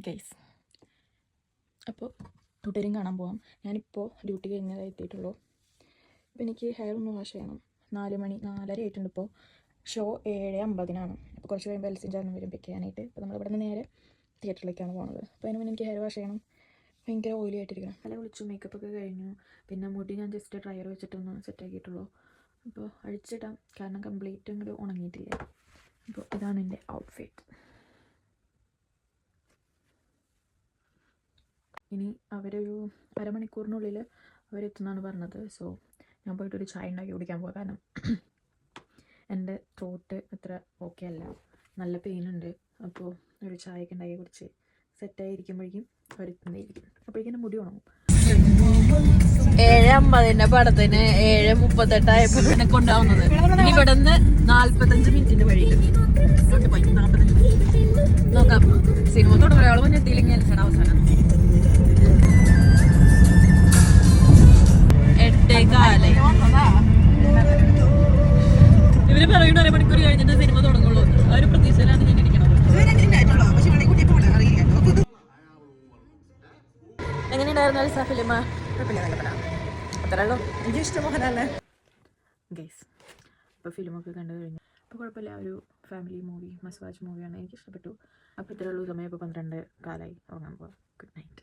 Guys, അപ്പോൾ കൂട്ടുകാരും കാണാൻ പോകാം. ഞാനിപ്പോൾ ഡ്യൂട്ടി കഴിഞ്ഞാൽ എത്തിയിട്ടുള്ളൂ. അപ്പോൾ എനിക്ക് ഹെയർ ഒന്ന് വാഷ് ചെയ്യണം. 4:30 ആയിട്ടുണ്ട്. ഇപ്പോൾ ഷോ 7:50 അപ്പോൾ കുറച്ച് കഴിയുമ്പോൾ എൽസിൻ ചേർന്ന് വരും പിക്ക് ചെയ്യാനായിട്ട്. അപ്പോൾ നമ്മൾ ഇവിടെ നിന്ന് നേരെ തിയേറ്ററിലേക്കാണ് പോകുന്നത്. അപ്പോൾ അതിന് മുന്നേ എനിക്ക് ഹെയർ വാഷ് ചെയ്യണം. ഭയങ്കര ഓയിലി ആയിട്ടിരിക്കണം. തല കുളിച്ചു, മേക്കപ്പൊക്കെ കഴിഞ്ഞു. പിന്നെ മുടി ഞാൻ ജസ്റ്റ് ഡ്രയർ വെച്ചിട്ടൊന്ന് സെറ്റാക്കിയിട്ടുള്ളൂ. അപ്പോൾ അഴിച്ചിടാം, കാരണം കംപ്ലീറ്റ് അങ്ങോട്ട് ഉണങ്ങിയിട്ടില്ല. അപ്പോൾ ഇതാണ് എൻ്റെ ഔട്ട്ഫിറ്റ്. ഇനി അവരൊരു അരമണിക്കൂറിനുള്ളിൽ അവരെത്തുന്നതാണ് പറഞ്ഞത്. സോ ഞാൻ പോയിട്ടൊരു ചായ ഉണ്ടാക്കി കുടിക്കാൻ പോകാം. കാരണം എൻ്റെ ത്രോട്ട് അത്ര ഓക്കെ അല്ല, നല്ല പെയിനുണ്ട്. അപ്പോൾ ഒരു ചായയൊക്കെ ഉണ്ടാക്കി കുടിച്ച് സെറ്റായിരിക്കുമ്പോഴേക്കും അവരെത്തുന്നതായിരിക്കും. അപ്പോഴേക്കും എൻ്റെ മുടി ഉണങ്ങും. 7:50 പടത്തിന് 7:38 എന്നെ കൊണ്ടാവുന്നത്. ഇവിടെ നിന്ന് 45 മിനിറ്റിന്റെ വഴിയിൽ നോക്കാം. സിനിമ തുടങ്ങും. ഒരാൾ മുന്നെത്തിയില്ലെങ്കിൽ എൽസാണ് അവസാനം. 8:15 ഇവര് പറയുന്ന അരമണിക്കൂർ കഴിഞ്ഞിട്ട് സിനിമ തുടങ്ങുള്ളൂ. ആ ഒരു പ്രതീക്ഷയിലാണ് ഞാൻ ഇരിക്കുന്നത്. എങ്ങനെയുണ്ടായിരുന്നു അൽസ ഫിലിം? അത്രേ ഉള്ളൂ. എനിക്ക് ഇഷ്ടമോഹനല്ലേ ഗൈസ്. അപ്പോൾ ഫിലിമൊക്കെ കണ്ടു കഴിഞ്ഞു. അപ്പോൾ കുഴപ്പമില്ല, ഒരു ഫാമിലി മൂവി, മസ്റ്റ് വാച്ച് മൂവിയാണ്. എനിക്ക് ഇഷ്ടപ്പെട്ടു. അപ്പോൾ ഇത്രേ ഉള്ളൂ. സമയം ഇപ്പോൾ 12 കാലമായി ഉറങ്ങാൻ പോകാം. Good night.